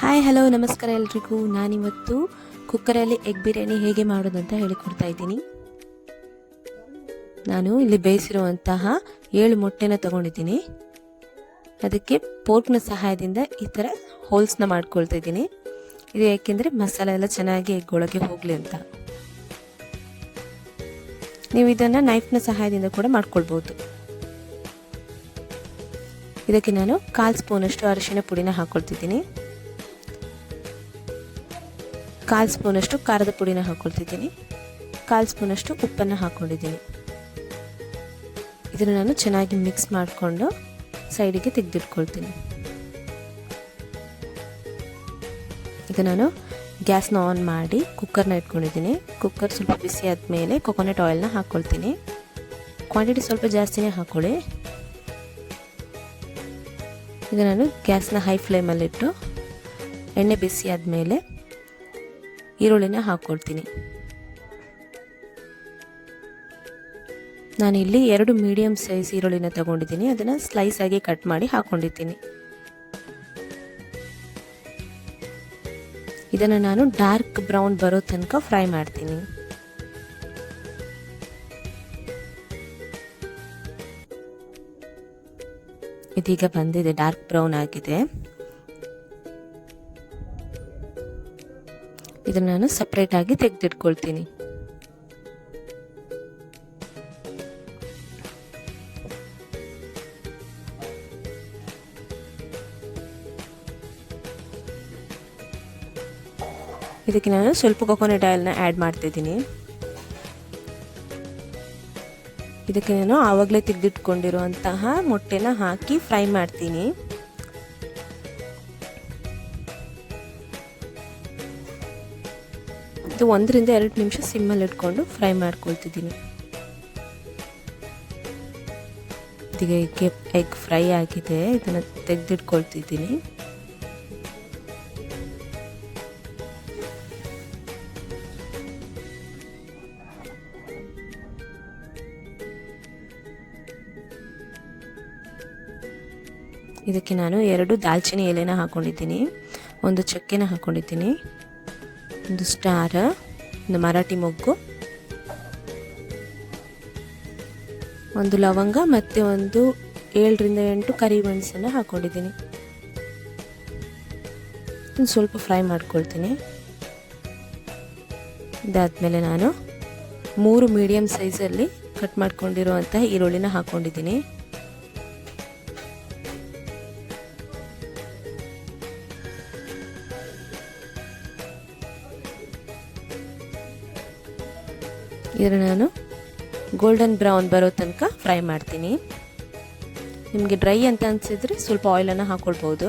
Hi hello ನಮಸ್ಕಾರ ಎಲ್ರಿಗೂ. ನಾನಿವತ್ತು ಕುಕ್ಕರಲ್ಲಿ ಎಗ್ ಬಿರಿಯಾನಿ ಹೇಗೆ ಮಾಡೋದಂತ ಹೇಳಿಕೊಡ್ತಾ ಇದ್ದೀನಿ. ನಾನು ಇಲ್ಲಿ ಬೇಯಿಸಿರುವಂತಹ 7 ಮೊಟ್ಟೆನ ತಗೊಂಡಿದ್ದೀನಿ. ಅದಕ್ಕೆ ಫೋರ್ಕ್ನ ಸಹಾಯದಿಂದ ಈ ಥರ ಹೋಲ್ಸ್ನ ಮಾಡ್ಕೊಳ್ತಾ ಇದ್ದೀನಿ. ಇದು ಯಾಕೆಂದರೆ ಮಸಾಲೆ ಎಲ್ಲ ಚೆನ್ನಾಗಿ ಎಗ್ ಒಳಗೆ ಹೋಗಲಿ ಅಂತ. ನೀವು ಇದನ್ನು ನೈಫ್ನ ಸಹಾಯದಿಂದ ಕೂಡ ಮಾಡ್ಕೊಳ್ಬೋದು. ಇದಕ್ಕೆ ನಾನು 1/4 ಸ್ಪೂನಷ್ಟು ಅರಿಶಿನ ಪುಡಿನ ಹಾಕ್ಕೊಳ್ತಿದ್ದೀನಿ. 1/4 ಸ್ಪೂನಷ್ಟು ಖಾರದ ಪುಡಿನ ಹಾಕ್ಕೊಳ್ತಿದ್ದೀನಿ. 1/4 ಸ್ಪೂನಷ್ಟು ಉಪ್ಪನ್ನು ಹಾಕ್ಕೊಂಡಿದ್ದೀನಿ. ಇದನ್ನು ನಾನು ಚೆನ್ನಾಗಿ ಮಿಕ್ಸ್ ಮಾಡಿಕೊಂಡು ಸೈಡಿಗೆ ತೆಗೆದಿಟ್ಕೊಳ್ತೀನಿ. ಈಗ ನಾನು ಗ್ಯಾಸ್ನ ಆನ್ ಮಾಡಿ ಕುಕ್ಕರ್ನ ಇಟ್ಕೊಂಡಿದ್ದೀನಿ. ಕುಕ್ಕರ್ ಸ್ವಲ್ಪ ಬಿಸಿ ಆದಮೇಲೆ ಕೊಕೊನಟ್ ಆಯಿಲ್ನ ಹಾಕ್ಕೊಳ್ತೀನಿ. ಕ್ವಾಂಟಿಟಿ ಸ್ವಲ್ಪ ಜಾಸ್ತಿನೇ ಹಾಕ್ಕೊಳ್ಳಿ. ಈಗ ನಾನು ಗ್ಯಾಸ್ನ ಹೈ ಫ್ಲೇಮಲ್ಲಿಟ್ಟು ಎಣ್ಣೆ ಬಿಸಿ ಆದಮೇಲೆ ಈರುಳ್ಳಿನ ಹಾಕ್ಕೊಳ್ತೀನಿ. ನಾನಿಲ್ಲಿ 2 ಮೀಡಿಯಮ್ ಸೈಜ್ ಈರುಳ್ಳಿನ ತಗೊಂಡಿದ್ದೀನಿ. ಅದನ್ನು ಸ್ಲೈಸ್ ಆಗಿ ಕಟ್ ಮಾಡಿ ಹಾಕ್ಕೊಂಡಿದ್ದೀನಿ. ಇದನ್ನು ನಾನು ಡಾರ್ಕ್ ಬ್ರೌನ್ ಬರೋ ತನಕ ಫ್ರೈ ಮಾಡ್ತೀನಿ. ಇದೀಗ ಬಂದಿದೆ, ಡಾರ್ಕ್ ಬ್ರೌನ್ ಆಗಿದೆ. ಇದನ್ನು ನಾನು ಸಪ್ರೇಟ್ ಆಗಿ ತೆಗೆದಿಟ್ಕೊಳ್ತೀನಿ. ಇದಕ್ಕೆ ನಾನು ಸ್ವಲ್ಪ ಕೊಕೊನಟ್ ಆಯಿಲ್ನ ಆ್ಯಡ್ ಮಾಡ್ತಿದ್ದೀನಿ. ಇದಕ್ಕೆ ನಾನು ಆವಾಗಲೇ ತೆಗೆದಿಟ್ಕೊಂಡಿರುವಂತಹ ಮೊಟ್ಟೆನ ಹಾಕಿ ಫ್ರೈ ಮಾಡ್ತೀನಿ. ಇದು 1 ರಿಂದ 2 ನಿಮಿಷ ಸಿಮ್ಮಲ್ಲಿ ಇಟ್ಕೊಂಡು ಫ್ರೈ ಮಾಡ್ಕೊಳ್ತಿದ್ದೀನಿ. ಇದಕ್ಕೆ ಎಗ್ ಫ್ರೈ ಆಗಿದೆ. ಇದನ್ನು ತೆಗೆದಿಟ್ಕೊಳ್ತಿದ್ದೀನಿ. ಇದಕ್ಕೆ ನಾನು 2 ದಾಲ್ಚಿನ್ನಿ ಎಲೆನ ಹಾಕ್ಕೊಂಡಿದ್ದೀನಿ. 1 ಚಕ್ಕೆನ ಹಾಕ್ಕೊಂಡಿದ್ದೀನಿ. 1 ಸ್ಟಾರ್, 1 ಮರಾಠಿ ಮೊಗ್ಗು, 1 ಲವಂಗ ಮತ್ತು 7 ರಿಂದ 8 ಕರಿಮೆಣಸನ್ನು ಹಾಕ್ಕೊಂಡಿದ್ದೀನಿ. ಸ್ವಲ್ಪ ಫ್ರೈ ಮಾಡ್ಕೊಳ್ತೀನಿ. ಇದಾದಮೇಲೆ ನಾನು 3 ಮೀಡಿಯಮ್ ಸೈಜಲ್ಲಿ ಕಟ್ ಮಾಡ್ಕೊಂಡಿರುವಂತಹ ಈರುಳ್ಳಿನ ಹಾಕ್ಕೊಂಡಿದ್ದೀನಿ. ಇದನ್ನು ನಾನು ಗೋಲ್ಡನ್ ಬ್ರೌನ್ ಬರೋ ತನಕ ಫ್ರೈ ಮಾಡ್ತೀನಿ. ನಿಮಗೆ ಡ್ರೈ ಅಂತ ಅನಿಸಿದ್ರೆ ಸ್ವಲ್ಪ ಆಯಿಲನ್ನು ಹಾಕ್ಕೊಳ್ಬೋದು.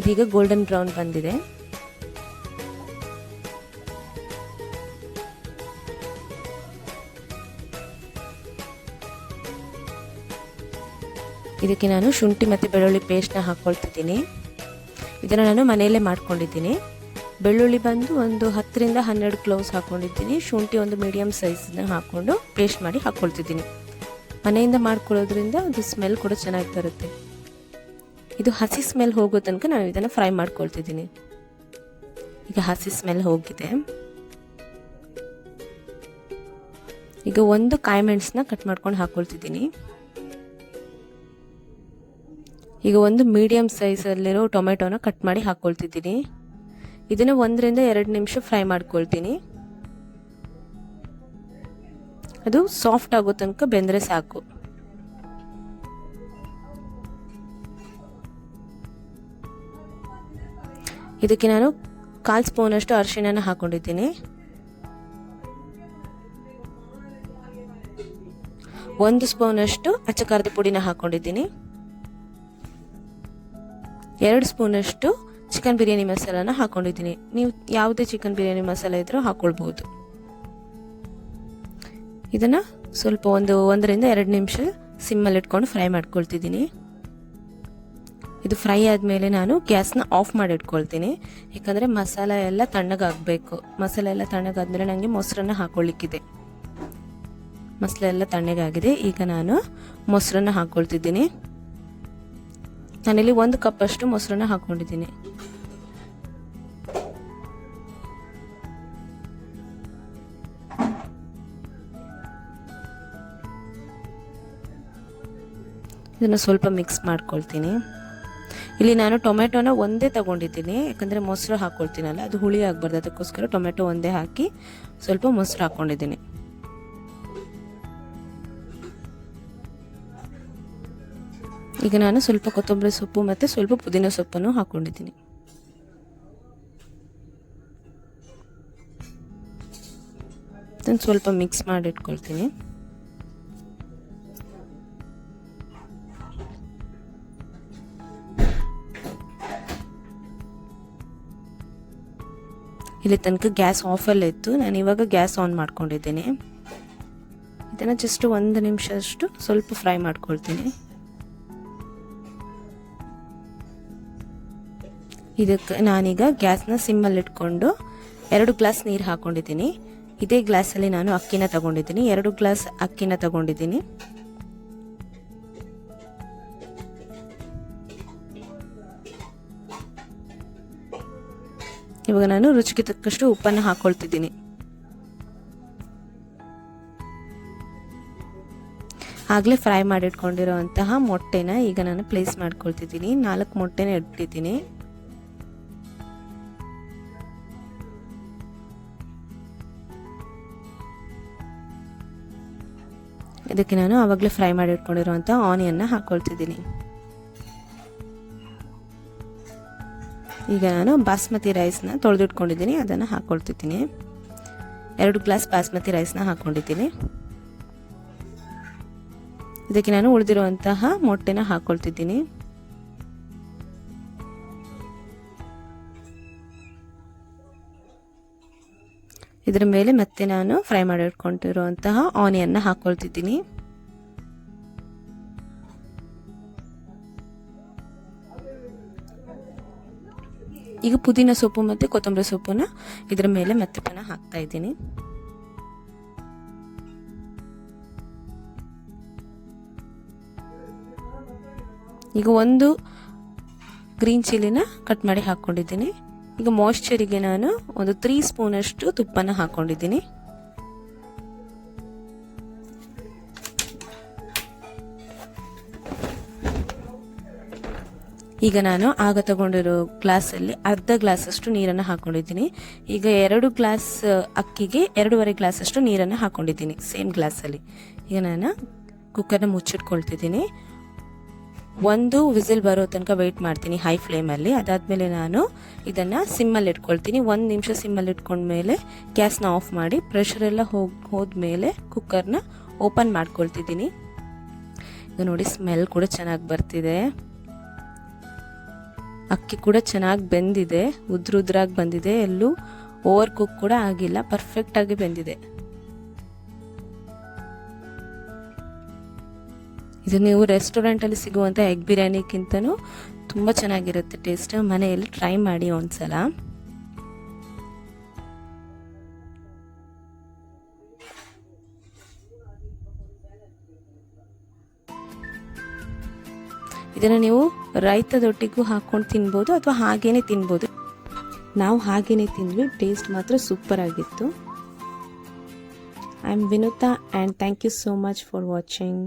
ಇದೀಗ ಗೋಲ್ಡನ್ ಬ್ರೌನ್ ಬಂದಿದೆ. ಇದಕ್ಕೆ ನಾನು ಶುಂಠಿ ಮತ್ತು ಬೆಳ್ಳುಳ್ಳಿ ಪೇಸ್ಟ್ನ ಹಾಕ್ಕೊಳ್ತಿದ್ದೀನಿ. ಇದನ್ನು ನಾನು ಮನೆಯಲ್ಲೇ ಮಾಡ್ಕೊಂಡಿದ್ದೀನಿ. ಬೆಳ್ಳುಳ್ಳಿ ಬಂದು 10 ರಿಂದ 12 ಕ್ಲೋವ್ಸ್ ಹಾಕ್ಕೊಂಡಿದ್ದೀನಿ. ಶುಂಠಿ 1 ಮೀಡಿಯಮ್ ಸೈಜ್ನ ಹಾಕ್ಕೊಂಡು ಪೇಸ್ಟ್ ಮಾಡಿ ಹಾಕ್ಕೊಳ್ತಿದ್ದೀನಿ. ಮನೆಯಿಂದ ಮಾಡ್ಕೊಳ್ಳೋದ್ರಿಂದ ಅದು ಸ್ಮೆಲ್ ಕೂಡ ಚೆನ್ನಾಗಿ ಬರುತ್ತೆ. ಇದು ಹಸಿ ಸ್ಮೆಲ್ ಹೋಗೋ ತನಕ ನಾನು ಇದನ್ನು ಫ್ರೈ ಮಾಡ್ಕೊಳ್ತಿದ್ದೀನಿ. ಈಗ ಹಸಿ ಸ್ಮೆಲ್ ಹೋಗಿದೆ. ಈಗ 1 ಕಾಯಿ ಮೆಣಸನ್ನ ಕಟ್ ಮಾಡ್ಕೊಂಡು ಹಾಕ್ಕೊಳ್ತಿದ್ದೀನಿ. ಈಗ 1 ಮೀಡಿಯಮ್ ಸೈಜಲ್ಲಿರೋ ಟೊಮೆಟೊನ ಕಟ್ ಮಾಡಿ ಹಾಕ್ಕೊಳ್ತಿದ್ದೀನಿ. ಇದನ್ನು 1 ರಿಂದ 2 ನಿಮಿಷ ಫ್ರೈ ಮಾಡ್ಕೊಳ್ತೀನಿ. ಅದು ಸಾಫ್ಟ್ ಆಗೋ ತನಕ ಬೆಂದರೆ ಸಾಕು. ಇದಕ್ಕೆ ನಾನು 1/4 ಸ್ಪೂನಷ್ಟು ಅರಿಶಿನ ಹಾಕ್ಕೊಂಡಿದ್ದೀನಿ. 1 ಸ್ಪೂನಷ್ಟು ಅಚ್ಚ ಖಾರದ ಪುಡಿನ ಹಾಕ್ಕೊಂಡಿದ್ದೀನಿ. 2 ಸ್ಪೂನಷ್ಟು ಚಿಕನ್ ಬಿರಿಯಾನಿ ಮಸಾಲಾನ ಹಾಕ್ಕೊಂಡಿದ್ದೀನಿ. ನೀವು ಯಾವುದೇ ಚಿಕನ್ ಬಿರಿಯಾನಿ ಮಸಾಲೆ ಇದ್ರೂ ಹಾಕ್ಕೊಳ್ಬೋದು. ಇದನ್ನು ಸ್ವಲ್ಪ 1 ರಿಂದ 2 ನಿಮಿಷ ಸಿಮ್ಮಲ್ಲಿ ಇಟ್ಕೊಂಡು ಫ್ರೈ ಮಾಡ್ಕೊಳ್ತಿದ್ದೀನಿ. ಇದು ಫ್ರೈ ಆದಮೇಲೆ ನಾನು ಗ್ಯಾಸ್ನ ಆಫ್ ಮಾಡಿ ಇಟ್ಕೊಳ್ತೀನಿ. ಯಾಕಂದರೆ ಮಸಾಲೆ ಎಲ್ಲ ತಣ್ಣಗಾಗಬೇಕು. ಮಸಾಲೆ ಎಲ್ಲ ತಣ್ಣಗಾದ್ಮೇಲೆ ನನಗೆ ಮೊಸರನ್ನ ಹಾಕ್ಕೊಳ್ಳಿಕ್ಕಿದೆ. ಮಸಾಲೆ ಎಲ್ಲ ತಣ್ಣಗಾಗಿದೆ. ಈಗ ನಾನು ಮೊಸರನ್ನ ಹಾಕ್ಕೊಳ್ತಿದ್ದೀನಿ. ನಾನಿಲ್ಲಿ 1 ಕಪ್ ಅಷ್ಟು ಮೊಸರನ್ನ ಹಾಕ್ಕೊಂಡಿದ್ದೀನಿ. ಇದನ್ನು ಸ್ವಲ್ಪ ಮಿಕ್ಸ್ ಮಾಡ್ಕೊಳ್ತೀನಿ. ಇಲ್ಲಿ ನಾನು ಟೊಮೆಟೊನ ಒಂದೇ ತಗೊಂಡಿದ್ದೀನಿ, ಯಾಕಂದರೆ ಮೊಸರು ಹಾಕ್ಕೊಳ್ತೀನಲ್ಲ ಅದು ಹುಳಿ ಆಗಬಾರ್ದು, ಅದಕ್ಕೋಸ್ಕರ ಟೊಮೆಟೊ ಒಂದೇ ಹಾಕಿ ಸ್ವಲ್ಪ ಮೊಸರು ಹಾಕ್ಕೊಂಡಿದ್ದೀನಿ. ಈಗ ನಾನು ಸ್ವಲ್ಪ ಕೊತ್ತಂಬರಿ ಸೊಪ್ಪು ಮತ್ತು ಸ್ವಲ್ಪ ಪುದೀನ ಸೊಪ್ಪನ್ನು ಹಾಕ್ಕೊಂಡಿದ್ದೀನಿ. ಅದನ್ನು ಸ್ವಲ್ಪ ಮಿಕ್ಸ್ ಮಾಡಿ ಇಟ್ಕೊಳ್ತೀನಿ. ಇಲ್ಲಿ ತನಕ ಗ್ಯಾಸ್ ಆಫಲ್ಲೇ ಇತ್ತು, ನಾನು ಇವಾಗ ಗ್ಯಾಸ್ ಆನ್ ಮಾಡ್ಕೊಂಡಿದ್ದೀನಿ. ಇದನ್ನು ಜಸ್ಟ್ 1 ನಿಮಿಷ ಅಷ್ಟು ಸ್ವಲ್ಪ ಫ್ರೈ ಮಾಡ್ಕೊಳ್ತೀನಿ. ಇದಕ್ಕೆ ನಾನೀಗ ಗ್ಯಾಸ್ನ ಸಿಮ್ಮಲ್ಲಿ ಇಟ್ಕೊಂಡು 2 ಗ್ಲಾಸ್ ನೀರು ಹಾಕ್ಕೊಂಡಿದ್ದೀನಿ. ಇದೇ ಗ್ಲಾಸಲ್ಲಿ ನಾನು ಅಕ್ಕಿನ ತಗೊಂಡಿದ್ದೀನಿ, 2 ಗ್ಲಾಸ್ ಅಕ್ಕಿನ ತಗೊಂಡಿದ್ದೀನಿ. ಇವಾಗ ನಾನು ರುಚಿಗೆ ತಕ್ಕಷ್ಟು ಉಪ್ಪನ್ನು ಹಾಕ್ಕೊಳ್ತಿದ್ದೀನಿ. ಆಗಲೇ ಫ್ರೈ ಮಾಡಿಟ್ಕೊಂಡಿರೋಂತಹ ಮೊಟ್ಟೆನ ಈಗ ನಾನು ಪ್ಲೇಸ್ ಮಾಡ್ಕೊಳ್ತಿದ್ದೀನಿ. 4 ಮೊಟ್ಟೆನ ಇಟ್ಟಿದ್ದೀನಿ. ಇದಕ್ಕೆ ನಾನು ಆವಾಗಲೇ ಫ್ರೈ ಮಾಡಿಟ್ಕೊಂಡಿರುವಂಥ ಆನಿಯನ್ನ ಹಾಕ್ಕೊಳ್ತಿದ್ದೀನಿ. ಈಗ ನಾನು ಬಾಸ್ಮತಿ ರೈಸ್ನ ತೊಳೆದಿಟ್ಕೊಂಡಿದ್ದೀನಿ, ಅದನ್ನು ಹಾಕ್ಕೊಳ್ತಿದ್ದೀನಿ. 2 ಗ್ಲಾಸ್ ಬಾಸ್ಮತಿ ರೈಸ್ನ ಹಾಕ್ಕೊಂಡಿದ್ದೀನಿ. ಇದಕ್ಕೆ ನಾನು ಉಳಿದಿರುವಂತಹ ಮೊಟ್ಟೆನ ಹಾಕ್ಕೊಳ್ತಿದ್ದೀನಿ. ಇದರ ಮೇಲೆ ಮತ್ತೆ ನಾನು ಫ್ರೈ ಮಾಡಿಟ್ಕೊಂಡಿರುವಂತಹ ಆನಿಯನ್ನ ಹಾಕ್ಕೊಳ್ತಿದ್ದೀನಿ. ಈಗ ಪುದೀನ ಸೊಪ್ಪು ಮತ್ತು ಕೊತ್ತಂಬರಿ ಸೊಪ್ಪನ್ನ ಇದರ ಮೇಲೆ ಮತ್ತೆ ಪುನಃ ಹಾಕ್ತಾ ಇದ್ದೀನಿ. ಈಗ 1 ಗ್ರೀನ್ ಚಿಲ್ಲಿನ ಕಟ್ ಮಾಡಿ ಹಾಕ್ಕೊಂಡಿದ್ದೀನಿ. ಈಗ ಮಾಯ್ಶ್ಚರಿಗೆ ನಾನು ಒಂದು 3 ಸ್ಪೂನಷ್ಟು ತುಪ್ಪನ ಹಾಕ್ಕೊಂಡಿದ್ದೀನಿ. ಈಗ ನಾನು ಆಗ ತಗೊಂಡಿರೋ ಗ್ಲಾಸಲ್ಲಿ ಅರ್ಧ ಗ್ಲಾಸಷ್ಟು ನೀರನ್ನು ಹಾಕ್ಕೊಂಡಿದ್ದೀನಿ. ಈಗ 2 ಗ್ಲಾಸ್ ಅಕ್ಕಿಗೆ 2.5 ಗ್ಲಾಸಷ್ಟು ನೀರನ್ನು ಹಾಕ್ಕೊಂಡಿದ್ದೀನಿ ಸೇಮ್ ಗ್ಲಾಸಲ್ಲಿ. ಈಗ ನಾನು ಕುಕ್ಕರ್ನ ಮುಚ್ಚಿಟ್ಕೊಳ್ತಿದ್ದೀನಿ. 1 ವಿಸಿಲ್ ಬರೋ ತನಕ ವೆಯ್ಟ್ ಮಾಡ್ತೀನಿ ಹೈ ಫ್ಲೇಮಲ್ಲಿ. ಅದಾದಮೇಲೆ ನಾನು ಇದನ್ನು ಸಿಮ್ಮಲ್ಲಿ ಇಟ್ಕೊಳ್ತೀನಿ. 1 ನಿಮಿಷ ಸಿಮ್ಮಲ್ಲಿ ಇಟ್ಕೊಂಡ್ಮೇಲೆ ಗ್ಯಾಸ್ನ ಆಫ್ ಮಾಡಿ ಪ್ರೆಷರೆಲ್ಲ ಹೋದ್ಮೇಲೆ ಕುಕ್ಕರ್ನ ಓಪನ್ ಮಾಡ್ಕೊಳ್ತಿದ್ದೀನಿ. ಈಗ ನೋಡಿ ಸ್ಮೆಲ್ ಕೂಡ ಚೆನ್ನಾಗಿ ಬರ್ತಿದೆ. ಅಕ್ಕಿ ಕೂಡ ಚೆನ್ನಾಗಿ ಬೆಂದಿದೆ, ಉದ್ರಾಗಿ ಬಂದಿದೆ, ಎಲ್ಲೂ ಓವರ್ ಕುಕ್ ಕೂಡ ಆಗಿಲ್ಲ, ಪರ್ಫೆಕ್ಟಾಗಿ ಬೆಂದಿದೆ. ಇದು ನೀವು ರೆಸ್ಟೋರೆಂಟಲ್ಲಿ ಸಿಗುವಂಥ ಎಗ್ ಬಿರಿಯಾನಿಗಿಂತನೂ ತುಂಬ ಚೆನ್ನಾಗಿರುತ್ತೆ ಟೇಸ್ಟ್. ಮನೆಯಲ್ಲಿ ಟ್ರೈ ಮಾಡಿ ಒಂದ್ಸಲ. ಇದನ್ನು ನೀವು ರೈತದೊಟ್ಟಿಗೂ ಹಾಕ್ಕೊಂಡು ತಿನ್ಬೋದು ಅಥವಾ ಹಾಗೇನೆ ತಿನ್ಬೋದು. ನಾವು ಹಾಗೇನೆ ತಿಂದ್ವಿ, ಟೇಸ್ಟ್ ಮಾತ್ರ ಸೂಪರ್ ಆಗಿತ್ತು. I am Vinutha and thank you so much for watching.